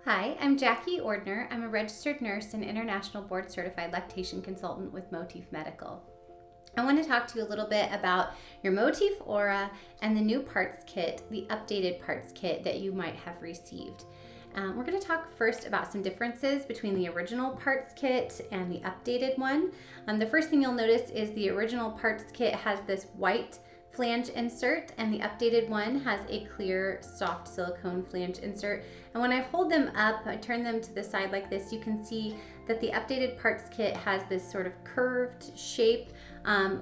Hi, I'm Jacque Ordner. I'm a registered nurse and international board certified lactation consultant with Motif Medical. I want to talk to you a little bit about your Motif Aura and the new parts kit, the updated parts kit that you might have received. We're going to talk first about some differences between the original parts kit and the updated one. The first thing you'll notice is the original parts kit has this white flange insert and the updated one has a clear soft silicone flange insert. And when I hold them up, I turn them to the side like this, you can see that the updated parts kit has this sort of curved shape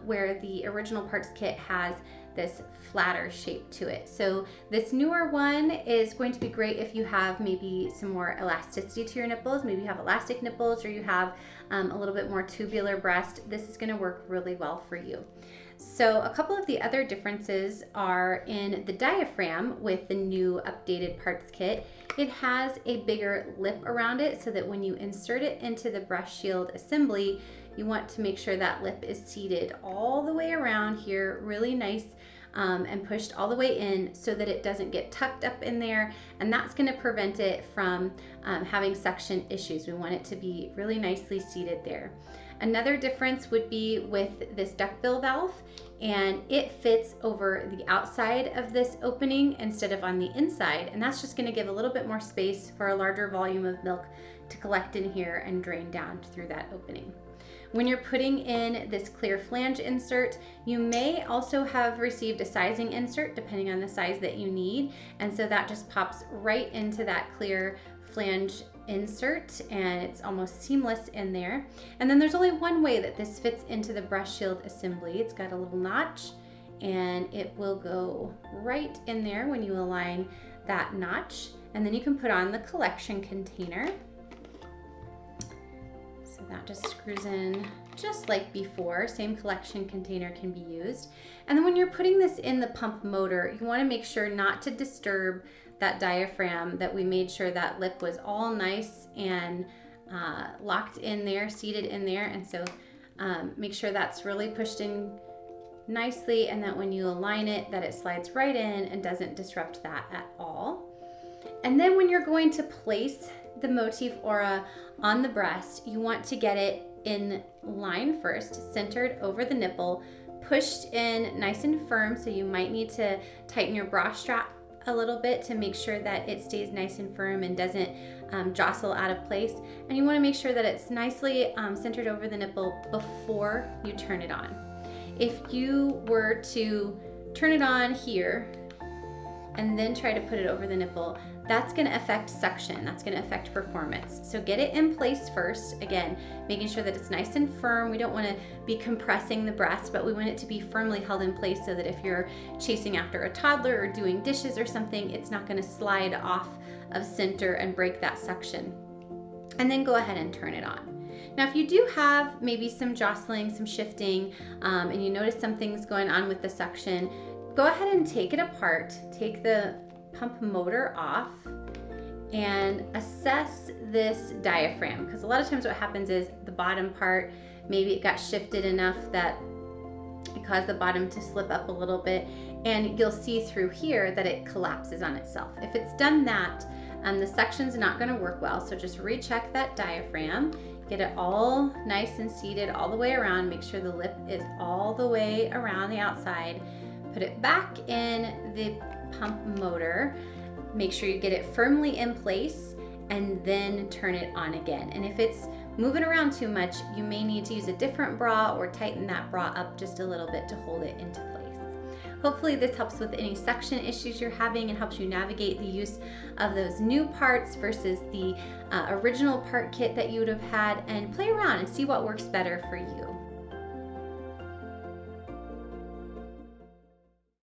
where the original parts kit has this flatter shape to it. So this newer one is going to be great if you have maybe some more elasticity to your nipples, maybe you have elastic nipples or you have a little bit more tubular breast. This is going to work really well for you. So a couple of the other differences are in the diaphragm with the new updated parts kit. It has a bigger lip around it so that when you insert it into the breast shield assembly, you want to make sure that lip is seated all the way around here, really nice and pushed all the way in so that it doesn't get tucked up in there, and that's going to prevent it from having suction issues. We want it to be really nicely seated there. Another difference would be with this duckbill valve, and it fits over the outside of this opening instead of on the inside, and that's just going to give a little bit more space for a larger volume of milk to collect in here and drain down through that opening. When you're putting in this clear flange insert, you may also have received a sizing insert depending on the size that you need, and so that just pops right into that clear flange insert and it's almost seamless in there. And then there's only one way that this fits into the breast shield assembly. It's got a little notch and it will go right in there when you align that notch, and then you can put on the collection container. So that just screws in just like before. Same collection container can be used. And then when you're putting this in the pump motor, you want to make sure not to disturb that diaphragm, that we made sure that lip was all nice and locked in there, seated in there. And so make sure that's really pushed in nicely, and that when you align it, that it slides right in and doesn't disrupt that at all. And then when you're going to place the Motif Aura on the breast, you want to get it in line first, centered over the nipple, pushed in nice and firm. So you might need to tighten your bra strap a little bit to make sure that it stays nice and firm and doesn't jostle out of place. And you want to make sure that it's nicely centered over the nipple before you turn it on. If you were to turn it on here and then try to put it over the nipple, that's going to affect suction. That's going to affect performance. So get it in place first. Again, making sure that it's nice and firm. We don't want to be compressing the breast, but we want it to be firmly held in place so that if you're chasing after a toddler or doing dishes or something, it's not going to slide off of center and break that suction. And then go ahead and turn it on. Now, if you do have maybe some jostling, some shifting, and you notice something's going on with the suction, go ahead and take it apart. Take the pump motor off and assess this diaphragm, because a lot of times what happens is the bottom part, maybe it got shifted enough that it caused the bottom to slip up a little bit, and you'll see through here that it collapses on itself. If it's done that, the suction's not going to work well, so just recheck that diaphragm, get it all nice and seated all the way around, make sure the lip is all the way around the outside, put it back in the pump motor, make sure you get it firmly in place, and then turn it on again. And if it's moving around too much, you may need to use a different bra or tighten that bra up just a little bit to hold it into place. Hopefully this helps with any suction issues you're having and helps you navigate the use of those new parts versus the original part kit that you would have had, and play around and see what works better for you.